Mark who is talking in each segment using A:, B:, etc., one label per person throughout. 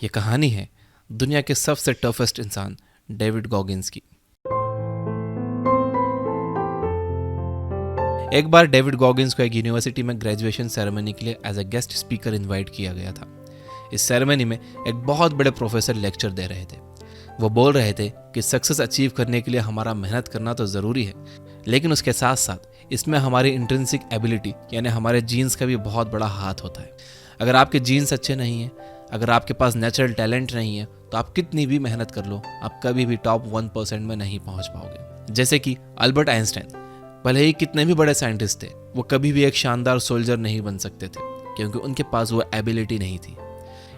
A: ये कहानी है दुनिया के सबसे टफेस्ट इंसान डेविड गॉगिन्स की। एक बार डेविड गॉगिन्स को एक यूनिवर्सिटी में ग्रेजुएशन सेरेमनी के लिए as a guest speaker invite किया गया था। इस सेरेमनी में एक बहुत बड़े प्रोफेसर लेक्चर दे रहे थे। वो बोल रहे थे कि सक्सेस अचीव करने के लिए हमारा मेहनत करना तो ज़रूरी है, लेकिन उसके साथ साथ इसमें हमारी इंट्रिंसिक एबिलिटी यानी हमारे जीन्स का भी बहुत बड़ा हाथ होता है। अगर आपके जीन्स अच्छे नहीं हैं, अगर आपके पास नेचुरल टैलेंट नहीं है, तो आप कितनी भी मेहनत कर लो, आप कभी भी टॉप 1% में नहीं पहुंच पाओगे। जैसे कि अल्बर्ट आइंस्टाइन, भले ही कितने भी बड़े साइंटिस्ट थे, वो कभी भी एक शानदार सोल्जर नहीं बन सकते थे क्योंकि उनके पास वो एबिलिटी नहीं थी।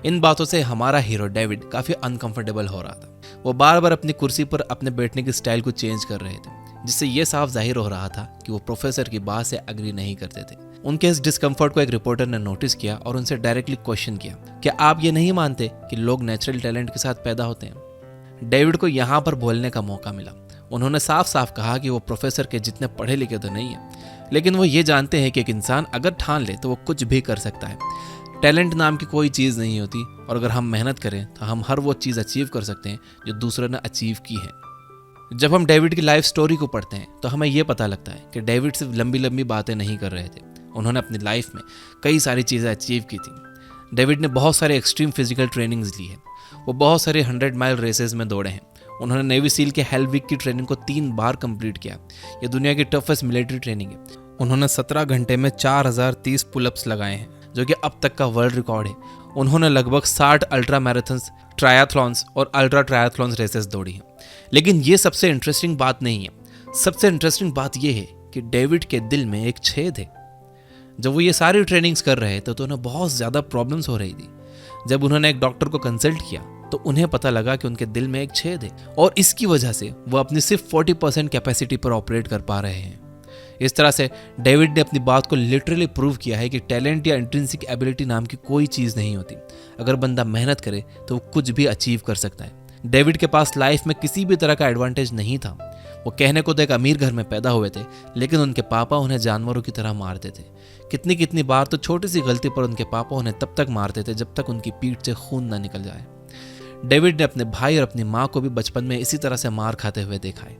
A: इन बातों से हमारा हीरो डेविड काफ़ी अनकंफर्टेबल हो रहा था। वो बार बार अपनी कुर्सी पर अपने बैठने की स्टाइल को चेंज कर रहे थे, जिससे ये साफ जाहिर हो रहा था कि वो प्रोफेसर की बात से एग्री नहीं करते थे। उनके इस डिस्कम्फर्ट को एक रिपोर्टर ने नोटिस किया और उनसे डायरेक्टली क्वेश्चन किया, क्या आप ये नहीं मानते कि लोग नेचुरल टैलेंट के साथ पैदा होते हैं? डेविड को यहाँ पर बोलने का मौका मिला। उन्होंने साफ साफ कहा कि वो प्रोफेसर के जितने पढ़े लिखे तो नहीं है, लेकिन वो ये जानते हैं कि एक इंसान अगर ठान ले तो वो कुछ भी कर सकता है। टैलेंट नाम की कोई चीज़ नहीं होती, और अगर हम मेहनत करें तो हम हर वो चीज़ अचीव कर सकते हैं जो दूसरे ने अचीव की है। जब हम डेविड की लाइफ स्टोरी को पढ़ते हैं तो हमें यह पता लगता है कि डेविड सिर्फ लंबी लंबी बातें नहीं कर रहे थे, उन्होंने अपनी लाइफ में कई सारी चीज़ें अचीव की थी। डेविड ने बहुत सारे एक्सट्रीम फिजिकल ट्रेनिंग्स ली है, वो बहुत सारे 100 माइल रेसेस में दौड़े हैं। उन्होंने नेवी सील के हेल वीक की ट्रेनिंग को 3 बार कंप्लीट किया। ये दुनिया की टफेस्ट मिलिट्री ट्रेनिंग है। उन्होंने 17 घंटे में 4030 पुलअप्स लगाए हैं, जो कि अब तक का वर्ल्ड रिकॉर्ड है। उन्होंने लगभग 60 अल्ट्रा मैराथन्स, ट्रायथलॉन्स और अल्ट्रा ट्रायथलॉन्स रेसेस दौड़ी हैं। लेकिन ये सबसे इंटरेस्टिंग बात नहीं है। सबसे इंटरेस्टिंग बात यह है कि डेविड के दिल में एक छेद है। जब वो ये सारी ट्रेनिंग्स कर रहे थे तो उन्हें बहुत ज़्यादा प्रॉब्लम्स हो रही थी। जब उन्होंने एक डॉक्टर को कंसल्ट किया तो उन्हें पता लगा कि उनके दिल में एक छेद है, और इसकी वजह से वो अपनी सिर्फ 40% कैपेसिटी पर ऑपरेट कर पा रहे हैं। इस तरह से डेविड ने अपनी बात को लिटरली प्रूव किया है कि टैलेंट या इंट्रिंसिक एबिलिटी नाम की कोई चीज़ नहीं होती। अगर बंदा मेहनत करे तो वो कुछ भी अचीव कर सकता है। डेविड के पास लाइफ में किसी भी तरह का एडवांटेज नहीं था। वो कहने को तो एक अमीर घर में पैदा हुए थे, लेकिन उनके पापा उन्हें जानवरों की तरह मारते थे। कितनी कितनी बार तो छोटी सी गलती पर उनके पापा उन्हें तब तक मारते थे जब तक उनकी पीठ से खून ना निकल जाए। डेविड ने अपने भाई और अपनी माँ को भी बचपन में इसी तरह से मार खाते हुए देखा है।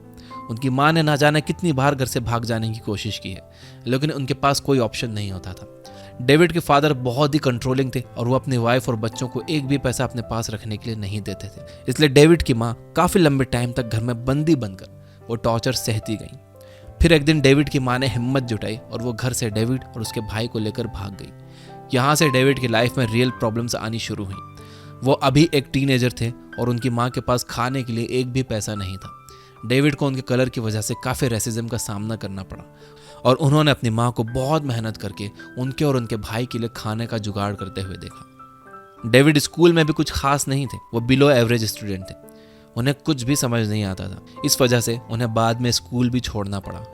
A: उनकी माँ ने ना जाने कितनी बार घर से भाग जाने की कोशिश की है, लेकिन उनके पास कोई ऑप्शन नहीं होता था। डेविड के फादर बहुत ही कंट्रोलिंग थे और वो अपनी वाइफ और बच्चों को एक भी पैसा अपने पास रखने के लिए नहीं देते थे। इसलिए डेविड की माँ काफ़ी लंबे टाइम तक घर में बंदी बनकर वो टॉर्चर सहती गई। फिर एक दिन डेविड की माँ ने हिम्मत जुटाई और वो घर से डेविड और उसके भाई को लेकर भाग गई। यहाँ से डेविड की लाइफ में रियल प्रॉब्लम्स आनी शुरू हुई। वो अभी एक टीनेजर थे और उनकी माँ के पास खाने के लिए एक भी पैसा नहीं था। डेविड को उनके कलर की वजह से काफ़ी रेसिज्म का सामना करना पड़ा, और उन्होंने अपनी माँ को बहुत मेहनत करके उनके और उनके भाई के लिए खाने का जुगाड़ करते हुए देखा। डेविड स्कूल में भी कुछ खास नहीं थे, वो बिलो एवरेज स्टूडेंट थे। उन्हें कुछ भी समझ नहीं आता था। इस वजह से उन्हें बाद में स्कूल भी छोड़ना पड़ा।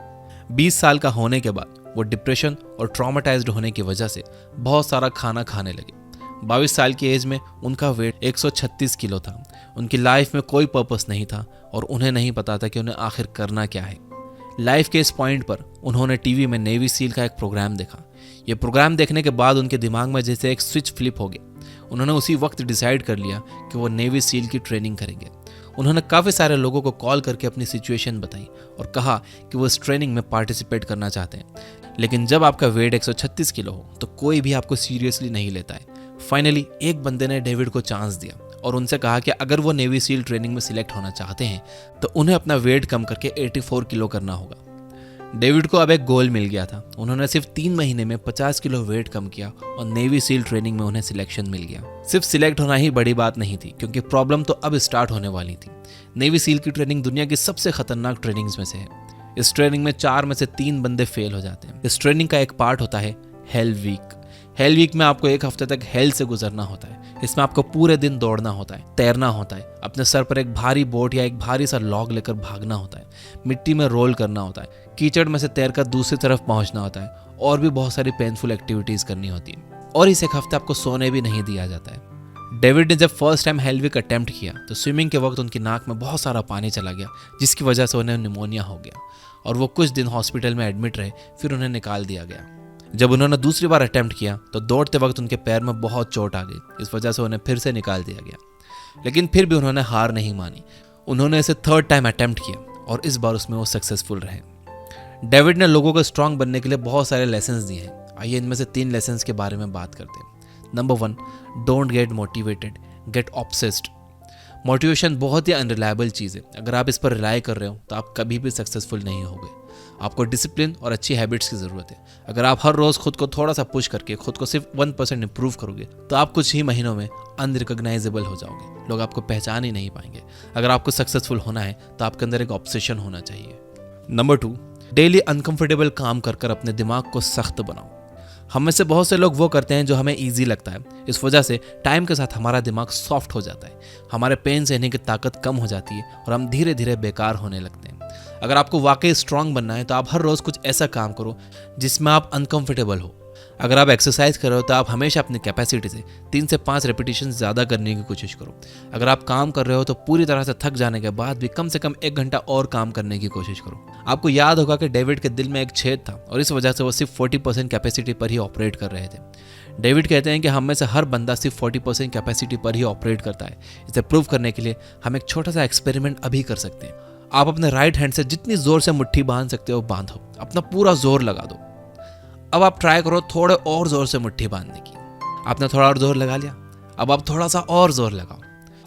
A: 20 साल का होने के बाद वो डिप्रेशन और ट्रॉमेटाइज्ड होने की वजह से बहुत सारा खाना खाने लगे। 22 साल की एज में उनका वेट 136 किलो था। उनकी लाइफ में कोई पर्पस नहीं था और उन्हें नहीं पता था कि उन्हें आखिर करना क्या है। लाइफ के इस पॉइंट पर उन्होंने टीवी में नेवी सील का एक प्रोग्राम देखा। ये प्रोग्राम देखने के बाद उनके दिमाग में जैसे एक स्विच फ्लिप हो गया। उन्होंने उसी वक्त डिसाइड कर लिया कि वो नेवी सील की ट्रेनिंग करेंगे। उन्होंने काफ़ी सारे लोगों को कॉल करके अपनी सिचुएशन बताई और कहा कि वो इस ट्रेनिंग में पार्टिसिपेट करना चाहते हैं। लेकिन जब आपका वेट 136 किलो हो तो कोई भी आपको सीरियसली नहीं लेता है। फाइनली एक बंदे ने डेविड को चांस दिया और उनसे कहा कि अगर वो नेवी सील ट्रेनिंग में सिलेक्ट होना चाहते हैं तो उन्हें अपना वेट कम करके 84 किलो करना होगा। डेविड को अब एक गोल मिल गया था। उन्होंने सिर्फ 3 महीने में 50 किलो वेट कम किया और नेवी सील ट्रेनिंग में उन्हें सिलेक्शन मिल गया। सिर्फ सिलेक्ट होना ही बड़ी बात नहीं थी, क्योंकि प्रॉब्लम तो अब स्टार्ट होने वाली थी। नेवी सील की ट्रेनिंग दुनिया की सबसे खतरनाक ट्रेनिंग्स में से है। इस ट्रेनिंग में 4 में से 3 बंदे फेल हो जाते हैं। इस ट्रेनिंग का एक पार्ट होता है हेल वीक। हेल वीक में आपको 1 हफ्ते तक हेल से गुजरना होता है। इसमें आपको पूरे दिन दौड़ना होता है, तैरना होता है, अपने सर पर एक भारी बोट या एक भारी सा लॉग लेकर भागना होता है, मिट्टी में रोल करना होता है, कीचड़ में से तैरकर दूसरी तरफ पहुंचना होता है, और भी बहुत सारी पेनफुल एक्टिविटीज करनी होती है। और इस 1 हफ्ते आपको सोने भी नहीं दिया जाता है। डेविड ने जब first time hell week attempt किया तो स्विमिंग के वक्त उनकी नाक में बहुत सारा पानी चला गया, जिसकी वजह से उन्हें निमोनिया हो गया और वो कुछ दिन हॉस्पिटल में एडमिट रहे। फिर उन्हें निकाल दिया गया। जब उन्होंने दूसरी बार अटेम्प्ट किया तो दौड़ते वक्त उनके पैर में बहुत चोट आ गई। इस वजह से उन्हें फिर से निकाल दिया गया, लेकिन फिर भी उन्होंने हार नहीं मानी। उन्होंने इसे थर्ड टाइम अटेम्प्ट किया और इस बार उसमें वो सक्सेसफुल रहे। डेविड ने लोगों को स्ट्रांग बनने के लिए बहुत सारे लेसन्स दिए हैं। आइए इनमें से 3 लेसन्स के बारे में बात करते हैं। Number 1, don't get motivated, get obsessed. Motivation बहुत ही अनरिलायबल चीज़ है। अगर आप इस पर रिलाई कर रहे हो तो आप कभी भी सक्सेसफुल नहीं होगे। आपको डिसिप्लिन और अच्छी हैबिट्स की ज़रूरत है। अगर आप हर रोज़ खुद को थोड़ा सा पुश करके खुद को सिर्फ 1% इंप्रूव करोगे तो आप कुछ ही महीनों में अनरिकॉग्नाइजेबल हो जाओगे। लोग आपको पहचान ही नहीं पाएंगे। अगर आपको सक्सेसफुल होना है तो आपके अंदर एक ऑब्सेशन होना चाहिए। नंबर 2, डेली अनकंफर्टेबल काम कर अपने दिमाग को सख्त बनाओ। हम में से बहुत से लोग वो करते हैं जो हमें ईजी लगता है। इस वजह से टाइम के साथ हमारा दिमाग सॉफ्ट हो जाता है, हमारे पेन सहने की ताकत कम हो जाती है और हम धीरे धीरे बेकार होने लगते हैं। अगर आपको वाकई स्ट्रांग बनना है तो आप हर रोज़ कुछ ऐसा काम करो जिसमें आप अनकंफर्टेबल हो। अगर आप एक्सरसाइज कर रहे हो तो आप हमेशा अपनी कैपेसिटी से 3 से 5 रेपिटेशन ज़्यादा करने की कोशिश करो। अगर आप काम कर रहे हो तो पूरी तरह से थक जाने के बाद भी कम से कम 1 घंटा और काम करने की कोशिश करो। आपको याद होगा कि डेविड के दिल में एक छेद था और इस वजह से वो सिर्फ 40% कैपेसिटी पर ही ऑपरेट कर रहे थे। डेविड कहते हैं कि हम में से हर बंदा सिर्फ 40% कैपेसिटी पर ही ऑपरेट करता है। इसे प्रूव करने के लिए हम एक छोटा सा एक्सपेरिमेंट अभी कर सकते हैं। आप अपने राइट हैंड से जितनी जोर से मुट्ठी बांध सकते हो बांधो, अपना पूरा जोर लगा दो। अब आप ट्राई करो थोड़े और जोर से मुट्ठी बांधने की। आपने थोड़ा और जोर लगा लिया, अब आप थोड़ा सा और जोर लगाओ।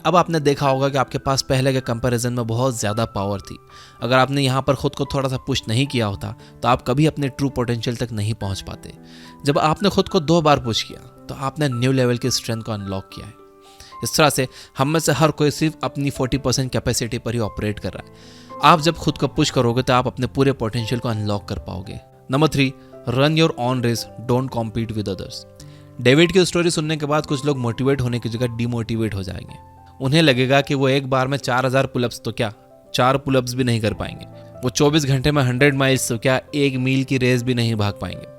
A: अब आपने देखा होगा कि आपके पास पहले के कंपैरिजन में बहुत ज़्यादा पावर थी। अगर आपने यहाँ पर खुद को थोड़ा सा पुश नहीं किया होता तो आप कभी अपने ट्रू पोटेंशियल तक नहीं पहुँच पाते। जब आपने खुद को 2 बार पुश किया तो आपने न्यू लेवल की स्ट्रेंथ को अनलॉक किया है। इस तरह से हम में से हर कोई सिर्फ अपनी 40% कैपेसिटी पर ही ऑपरेट कर रहा है। आप जब खुद को पुश करोगे तो आप अपने पूरे पोटेंशियल को अनलॉक कर पाओगे। Number 3, run your own race, don't compete with others. David की स्टोरी सुनने के बाद कुछ लोग मोटिवेट होने की जगह डिमोटिवेट हो जाएंगे। उन्हें लगेगा कि वो एक बार में 4000 पुलअप्स तो क्या 4 पुलअप्स भी नहीं कर पाएंगे। वो 24 घंटे में 100 माइल्स तो क्या 1 मील की रेस भी नहीं भाग पाएंगे।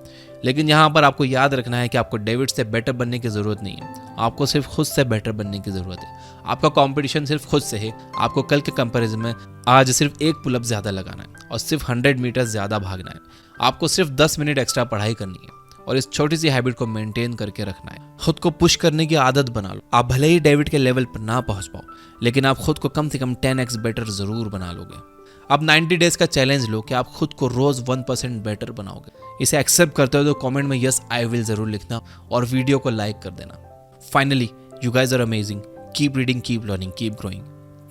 A: लेकिन यहाँ पर आपको याद रखना है कि आपको डेविड से बेटर बनने की ज़रूरत नहीं है। आपको सिर्फ खुद से बेटर बनने की ज़रूरत है। आपका कंपटीशन सिर्फ खुद से है। आपको कल के कंपैरिजन में आज सिर्फ 1 पुलअप ज़्यादा लगाना है और सिर्फ 100 मीटर ज़्यादा भागना है। आपको सिर्फ 10 मिनट एक्स्ट्रा पढ़ाई करनी है और इस छोटी सी हैबिट को मेंटेन करके रखना है। खुद को पुश करने की आदत बना लो। आप भले ही डेविड के लेवल पर ना पहुंच पाओ, लेकिन आप खुद को कम से कम 10x बेटर ज़रूर बना लोगे। अब 90 डेज का चैलेंज लो कि आप खुद को रोज़ 1% बेटर बनाओगे। इसे एक्सेप्ट करते हो तो कमेंट में यस आई विल ज़रूर लिखना और वीडियो को लाइक कर देना। Finally, you guys are amazing. Keep reading, keep learning, keep growing.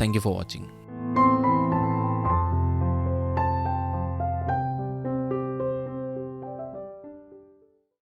A: Thank you for watching.